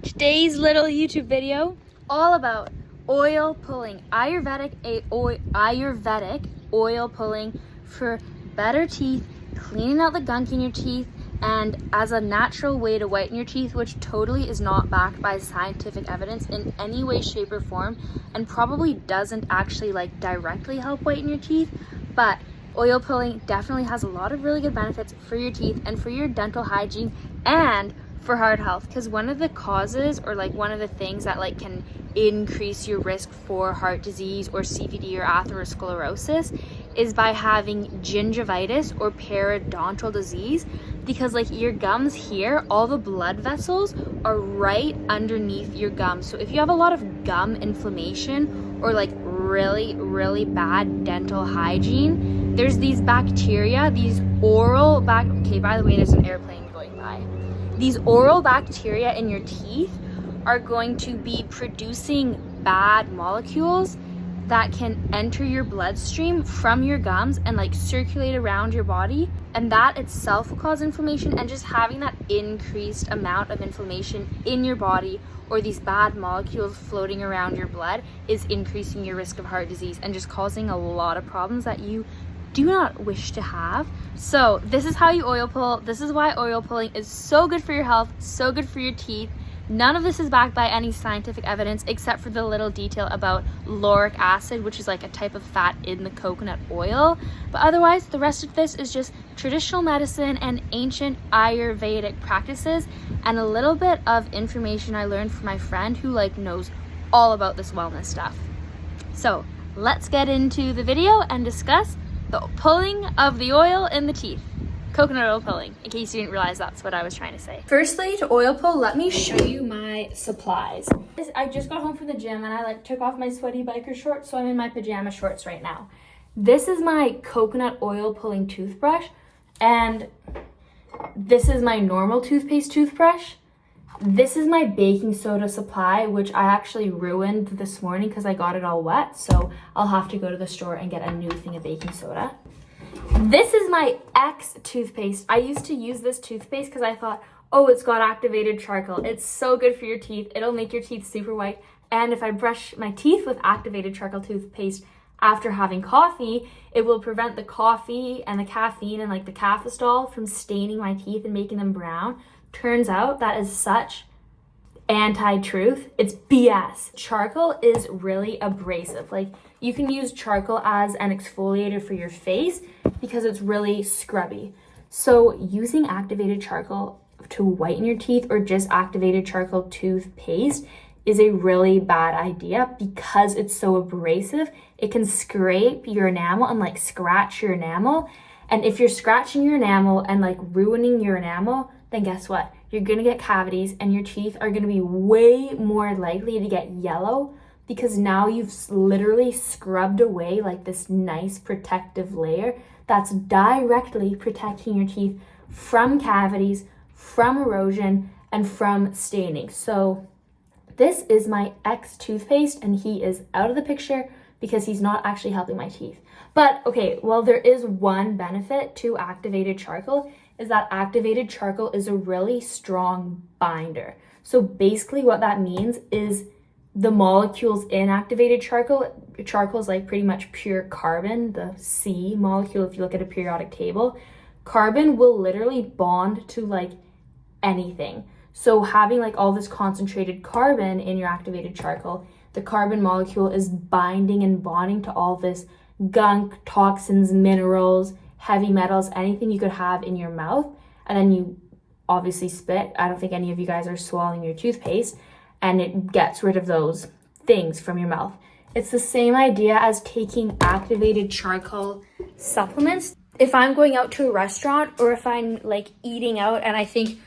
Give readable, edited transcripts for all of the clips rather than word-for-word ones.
Today's little YouTube video, all about oil pulling, Ayurvedic oil pulling for better teeth, cleaning out the gunk in your teeth, and as a natural way to whiten your teeth, which totally is not backed by scientific evidence in any way, shape, or form, and probably doesn't actually directly help whiten your teeth, but oil pulling definitely has a lot of really good benefits for your teeth and for your dental hygiene and for heart health, because one of the causes or one of the things that can increase your risk for heart disease or CVD or atherosclerosis is by having gingivitis or periodontal disease, because your gums here, all the blood vessels are right underneath your gums. So if you have a lot of gum inflammation or really bad dental hygiene, there's these bacteria, these okay, by the way, there's an airplane going by. These oral bacteria in your teeth are going to be producing bad molecules that can enter your bloodstream from your gums and circulate around your body, and that itself will cause inflammation. And just having that increased amount of inflammation in your body or these bad molecules floating around your blood is increasing your risk of heart disease and just causing a lot of problems that you do not wish to have. So this is how you oil pull. This is why oil pulling is so good for your health, so good for your teeth. None of this is backed by any scientific evidence except for the little detail about lauric acid, which is a type of fat in the coconut oil. But otherwise, the rest of this is just traditional medicine and ancient Ayurvedic practices and a little bit of information I learned from my friend who knows all about this wellness stuff. So let's get into the video and discuss the pulling of the oil in the teeth. Coconut oil pulling, in case you didn't realize that's what I was trying to say. Firstly, to oil pull, let me show you my supplies. I just got home from the gym and I took off my sweaty biker shorts, so I'm in my pajama shorts right now. This is my coconut oil pulling toothbrush, and this is my normal toothbrush. This is my baking soda supply, which I actually ruined this morning because I got it all wet, so I'll have to go to the store and get a new thing of baking soda. This is my X toothpaste. I used to use this toothpaste because I thought, oh, it's got activated charcoal. It's so good for your teeth. It'll make your teeth super white. And if I brush my teeth with activated charcoal toothpaste after having coffee, it will prevent the coffee and the caffeine and the cafestol from staining my teeth and making them brown. Turns out that is such anti-truth. It's BS. Charcoal is really abrasive. You can use charcoal as an exfoliator for your face because it's really scrubby. So using activated charcoal to whiten your teeth or just activated charcoal toothpaste is a really bad idea because it's so abrasive. It can scrape your enamel and scratch your enamel. And if you're scratching your enamel and ruining your enamel, then guess what? You're gonna get cavities and your teeth are gonna be way more likely to get yellow because now you've literally scrubbed away this nice protective layer that's directly protecting your teeth from cavities, from erosion, and from staining. So this is my X toothpaste, and he is out of the picture because he's not actually helping my teeth. But okay, well, there is one benefit to activated charcoal, is that activated charcoal is a really strong binder. So basically what that means is the molecules in activated charcoal is pretty much pure carbon, the C molecule. If you look at a periodic table, carbon will literally bond to anything. So having all this concentrated carbon in your activated charcoal, the carbon molecule is binding and bonding to all this gunk, toxins, minerals, heavy metals, anything you could have in your mouth, and then you obviously spit. I don't think any of you guys are swallowing your toothpaste, and it gets rid of those things from your mouth. It's the same idea as taking activated charcoal supplements. If I'm going out to a restaurant or if I'm eating out and I think,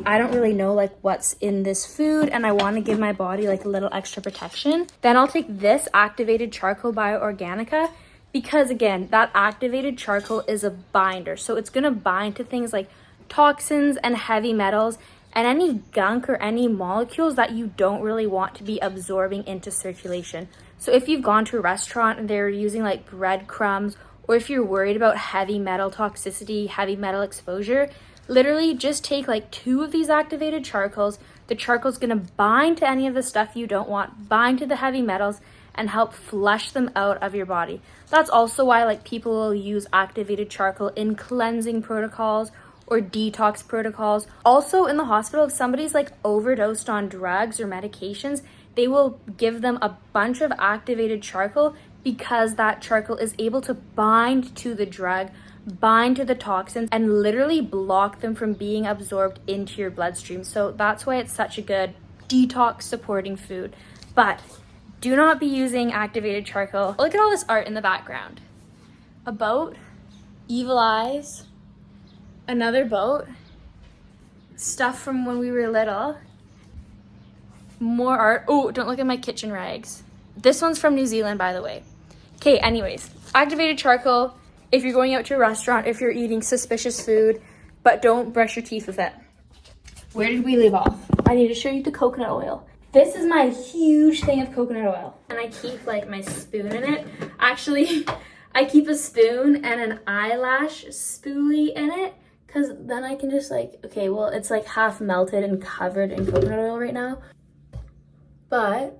I don't really know what's in this food and I want to give my body a little extra protection, then I'll take this activated charcoal Bioorganica, because again, that activated charcoal is a binder. So it's gonna bind to things like toxins and heavy metals and any gunk or any molecules that you don't really want to be absorbing into circulation. So if you've gone to a restaurant and they're using breadcrumbs, or if you're worried about heavy metal toxicity, heavy metal exposure, literally just take 2 of these activated charcoals, The charcoal is going to bind to any of the stuff you don't want, bind to the heavy metals, and help flush them out of your body. That's also why like people will use activated charcoal in cleansing protocols or detox protocols. Also in the hospital, if somebody's like overdosed on drugs or medications, they will give them a bunch of activated charcoal because that charcoal is able to bind to the drug, bind to the toxins, and literally block them from being absorbed into your bloodstream. So that's why it's such a good detox supporting food. But do not be using activated charcoal. Look at all this art in the background. A boat, evil eyes, another boat, stuff from when we were little, more art. Oh, don't look at my kitchen rags. This one's from New Zealand, by the way. Okay, anyways, activated charcoal if you're going out to a restaurant, if you're eating suspicious food, but don't brush your teeth with it. Where did we leave off? I need to show you the coconut oil. This is my huge thing of coconut oil, and I keep like my spoon in it. Actually, I keep a spoon and an eyelash spoolie in it, because then I can just like, okay, well, it's like half melted and covered in coconut oil right now, but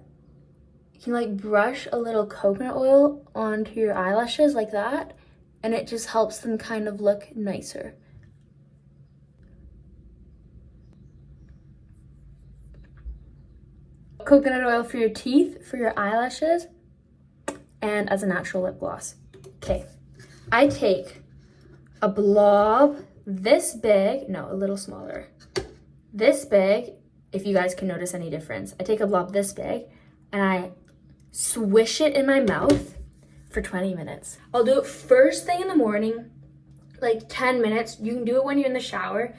you can like brush a little coconut oil onto your eyelashes like that, and it just helps them kind of look nicer. Coconut oil for your teeth, for your eyelashes, and as a natural lip gloss. Okay, I take a blob this big, no, a little smaller, this big, if you guys can notice any difference. I take a blob this big and I swish it in my mouth for 20 minutes. I'll do it first thing in the morning, like 10 minutes. You can do it when you're in the shower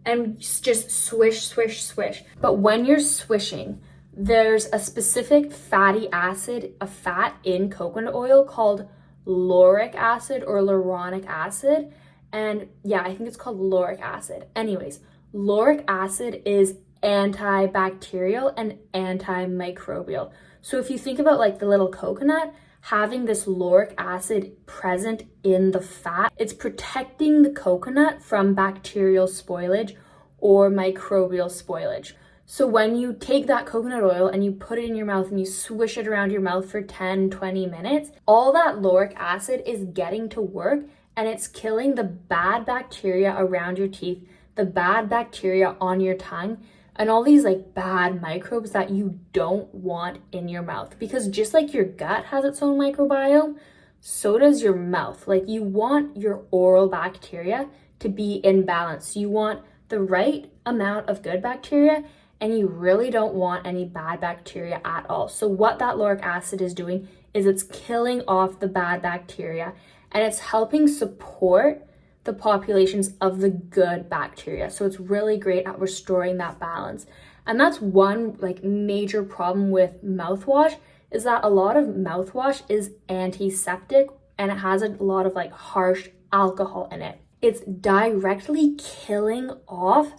and just swish, swish, swish. But when you're swishing, there's a specific fatty acid, a fat in coconut oil called lauric acid or lauronic acid. And yeah, I think it's called lauric acid. Anyways, lauric acid is antibacterial and antimicrobial. So if you think about like the little coconut, having this lauric acid present in the fat, it's protecting the coconut from bacterial spoilage or microbial spoilage. So when you take that coconut oil and you put it in your mouth and you swish it around your mouth for 10-20 minutes, all that lauric acid is getting to work and it's killing the bad bacteria around your teeth, the bad bacteria on your tongue, and all these like bad microbes that you don't want in your mouth. Because just like your gut has its own microbiome, so does your mouth. Like you want your oral bacteria to be in balance. You want the right amount of good bacteria and you really don't want any bad bacteria at all. So what that lauric acid is doing is it's killing off the bad bacteria and it's helping support the populations of the good bacteria. So it's really great at restoring that balance. And that's one like major problem with mouthwash, is that a lot of mouthwash is antiseptic and it has a lot of like harsh alcohol in it. It's directly killing off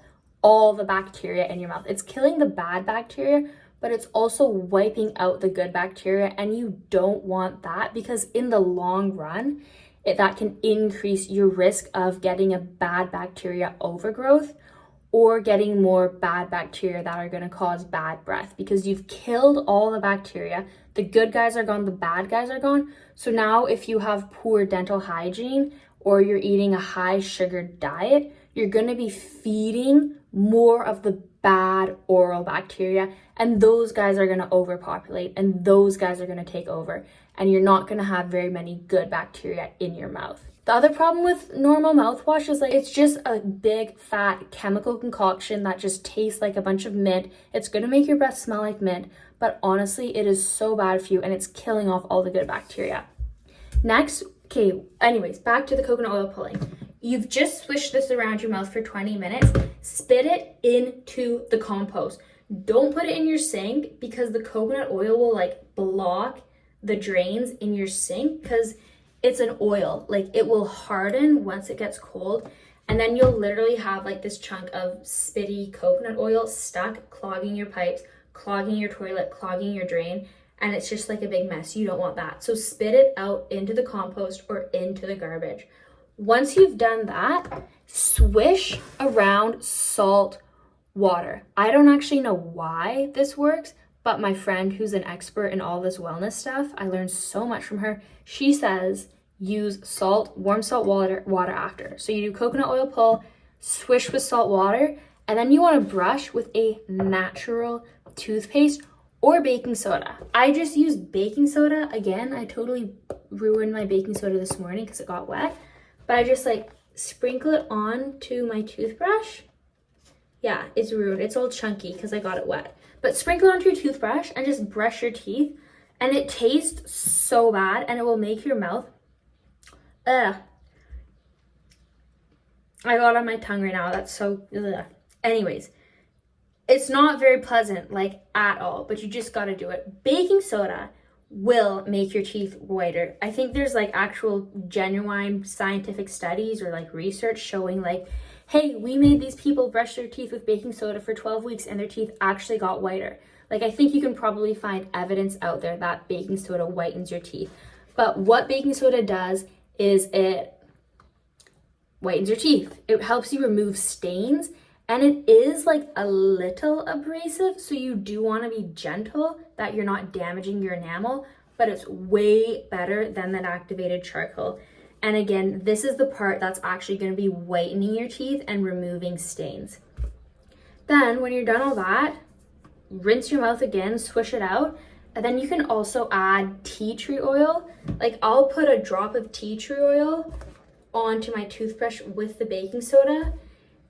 all the bacteria in your mouth. It's killing the bad bacteria, but it's also wiping out the good bacteria, and you don't want that because in the long run, that can increase your risk of getting a bad bacteria overgrowth or getting more bad bacteria that are going to cause bad breath, because you've killed all the bacteria. The good guys are gone, the bad guys are gone. So now if you have poor dental hygiene or you're eating a high sugar diet, you're going to be feeding more of the bad oral bacteria, and those guys are going to overpopulate and those guys are going to take over, and you're not going to have very many good bacteria in your mouth. The other problem with normal mouthwash is like it's just a big fat chemical concoction that just tastes like a bunch of mint. It's going to make your breath smell like mint, but honestly it is so bad for you and it's killing off all the good bacteria. Next, okay, anyways, back to the coconut oil pulling. You've just swished this around your mouth for 20 minutes. Spit it into the compost. Don't put it in your sink because the coconut oil will like block the drains in your sink because it's an oil. Like it will harden once it gets cold, and then you'll literally have like this chunk of spitty coconut oil stuck, clogging your pipes, clogging your toilet, clogging your drain, and it's just like a big mess. You don't want that. So spit it out into the compost or into the garbage. Once you've done that, swish around salt water. I don't actually know why this works, but my friend who's an expert in all this wellness stuff, I learned so much from her. She says use salt, warm salt water after. So you do coconut oil pull, swish with salt water, and then you want to brush with a natural toothpaste or baking soda. I just use baking soda. Again, I totally ruined my baking soda this morning because it got wet, but I just like sprinkle it onto my toothbrush. Yeah, it's ruined. It's all chunky because I got it wet. But sprinkle it onto your toothbrush and just brush your teeth, and it tastes so bad, and it will make your mouth, I got it on my tongue right now. That's so, anyways, it's not very pleasant, like, at all, but you just got to do it. Baking soda will make your teeth whiter. I think there's like actual genuine scientific studies or like research showing like, hey, we made these people brush their teeth with baking soda for 12 weeks and their teeth actually got whiter. Like, I think you can probably find evidence out there that baking soda whitens your teeth. But what baking soda does is it whitens your teeth. It helps you remove stains, and it is like a little abrasive, so you do want to be gentle that you're not damaging your enamel, but it's way better than that activated charcoal. And again, this is the part that's actually going to be whitening your teeth and removing stains. Then when you're done all that, rinse your mouth again, swish it out, and then you can also add tea tree oil. Like, I'll put a drop of tea tree oil onto my toothbrush with the baking soda.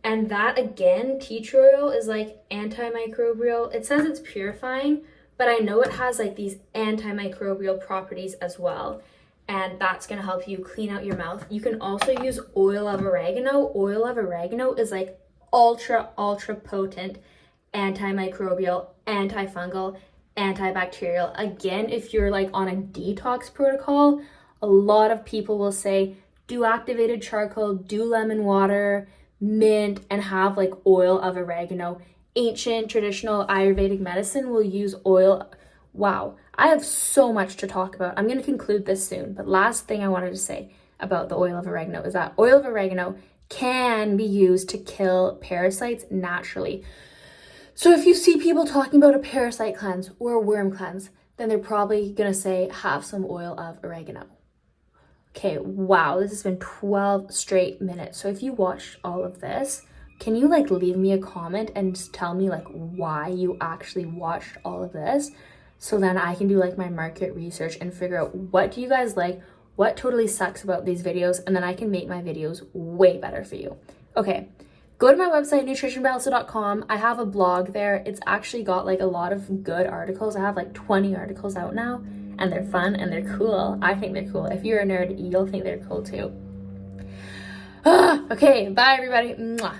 And that, again, tea tree oil is like antimicrobial. It says it's purifying, but I know it has like these antimicrobial properties as well. And that's gonna help you clean out your mouth. You can also use oil of oregano. Oil of oregano is like ultra potent antimicrobial, antifungal, antibacterial. Again, if you're like on a detox protocol, a lot of people will say, do activated charcoal, do lemon water, mint, and have like oil of oregano. Ancient traditional Ayurvedic medicine will use oil. Wow, I have so much to talk about. I'm going to conclude this soon, but last thing I wanted to say about the oil of oregano is that oil of oregano can be used to kill parasites naturally. So if you see people talking about a parasite cleanse or a worm cleanse, then they're probably going to say have some oil of oregano. Okay, wow, this has been 12 straight minutes. So if you watched all of this, can you like leave me a comment and just tell me like why you actually watched all of this? So then I can do like my market research and figure out what do you guys like, what totally sucks about these videos, and then I can make my videos way better for you. Okay, go to my website, nutritionbalance.com. I have a blog there. It's actually got like a lot of good articles. I have like 20 articles out now, and they're fun and they're cool. I think they're cool. If you're a nerd, you'll think they're cool too. Okay, bye everybody. Mwah.